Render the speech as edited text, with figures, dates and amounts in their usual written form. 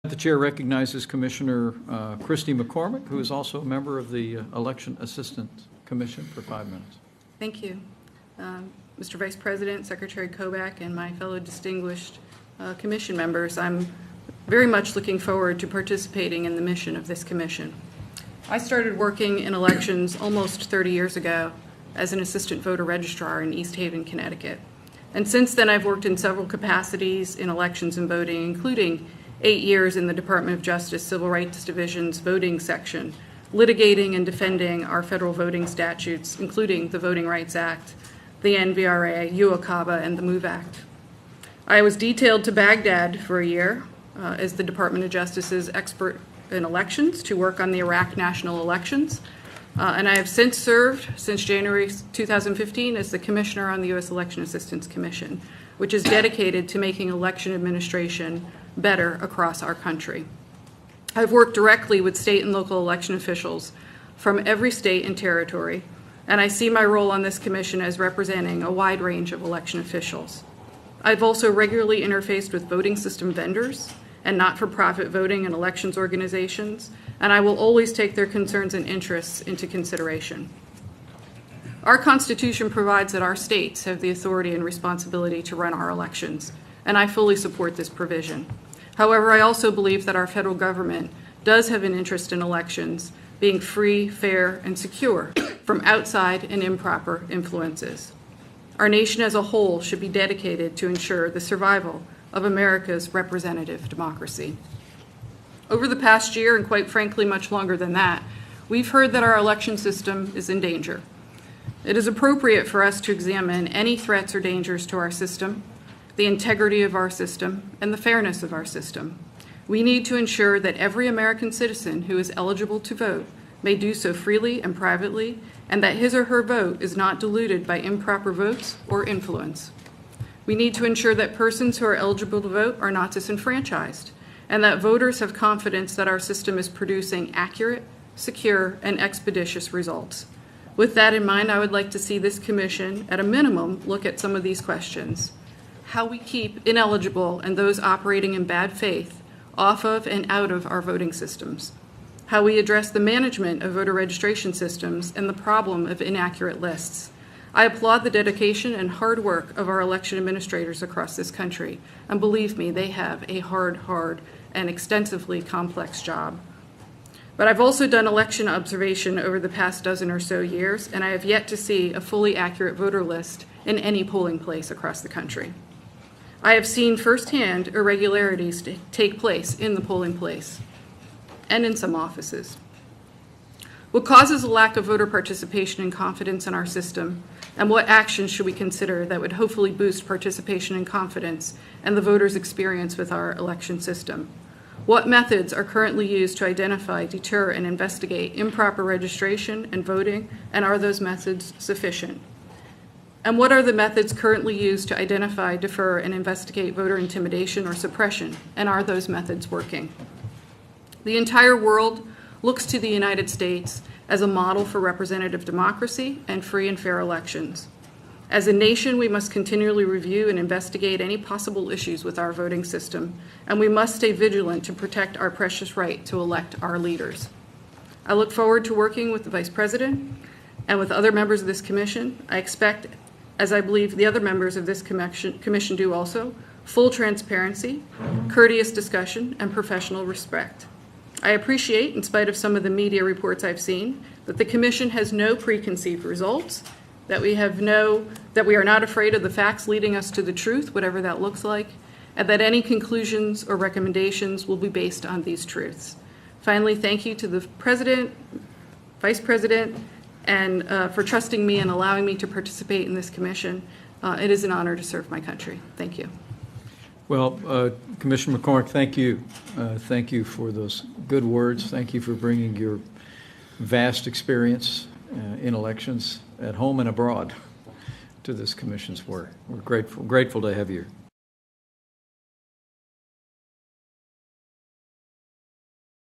The chair recognizes Commissioner Christy McCormick, who is also a member of the Election Assistance Commission, for 5 minutes. Thank you. Mr. Vice President, Secretary Kobach, and my fellow distinguished commission members, I'm very much looking forward to participating in the mission of this commission. I started working in elections almost 30 years ago as an assistant voter registrar in East Haven, Connecticut. And since then, I've worked in several capacities in elections and voting, including 8 years in the Department of Justice Civil Rights Division's voting section, litigating and defending our federal voting statutes, including the Voting Rights Act, the NVRA, UOCABA, and the MOVE Act. I was detailed to Baghdad for a year as the Department of Justice's expert in elections to work on the Iraq national elections. And I have since served, since January 2015, as the Commissioner on the U.S. Election Assistance Commission, which is dedicated to making election administration better across our country. I've worked directly with state and local election officials from every state and territory, and I see my role on this commission as representing a wide range of election officials. I've also regularly interfaced with voting system vendors and not-for-profit voting and elections organizations, and I will always take their concerns and interests into consideration. Our Constitution provides that our states have the authority and responsibility to run our elections, and I fully support this provision. However, I also believe that our federal government does have an interest in elections being free, fair, and secure from outside and improper influences. Our nation as a whole should be dedicated to ensure the survival of America's representative democracy. Over the past year, and quite frankly much longer than that, we've heard that our election system is in danger. It is appropriate for us to examine any threats or dangers to our system, the integrity of our system, and the fairness of our system. We need to ensure that every American citizen who is eligible to vote may do so freely and privately, and that his or her vote is not diluted by improper votes or influence. We need to ensure that persons who are eligible to vote are not disenfranchised, and that voters have confidence that our system is producing accurate, secure, and expeditious results. With that in mind, I would like to see this commission, at a minimum, look at some of these questions. How we keep ineligible and those operating in bad faith off of and out of our voting systems. How we address the management of voter registration systems and the problem of inaccurate lists. I applaud the dedication and hard work of our election administrators across this country, and believe me, they have a hard, and extensively complex job. But I've also done election observation over the past dozen or so years, and I have yet to see a fully accurate voter list in any polling place across the country. I have seen firsthand irregularities take place in the polling place and in some offices. What causes a lack of voter participation and confidence in our system, and what actions should we consider that would hopefully boost participation and confidence and the voters' experience with our election system? What methods are currently used to identify, deter, and investigate improper registration and voting, and are those methods sufficient? And what are the methods currently used to identify, defer, and investigate voter intimidation or suppression, and are those methods working? The entire world looks to the United States as a model for representative democracy and free and fair elections. As a nation, we must continually review and investigate any possible issues with our voting system, and we must stay vigilant to protect our precious right to elect our leaders. I look forward to working with the Vice President and with other members of this commission. I expect, as I believe the other members of this commission do also, full transparency, courteous discussion, and professional respect. I appreciate, in spite of some of the media reports I've seen, that the commission has no preconceived results, that we are not afraid of the facts leading us to the truth, whatever that looks like, and that any conclusions or recommendations will be based on these truths. Finally, thank you to the President, Vice President, and for trusting me and allowing me to participate in this commission. It is an honor to serve my country. Thank you. Well, Commissioner McCormick, thank you. Thank you for those good words. Thank you for bringing your vast experience in elections at home and abroad to this commission's work. We're grateful to have you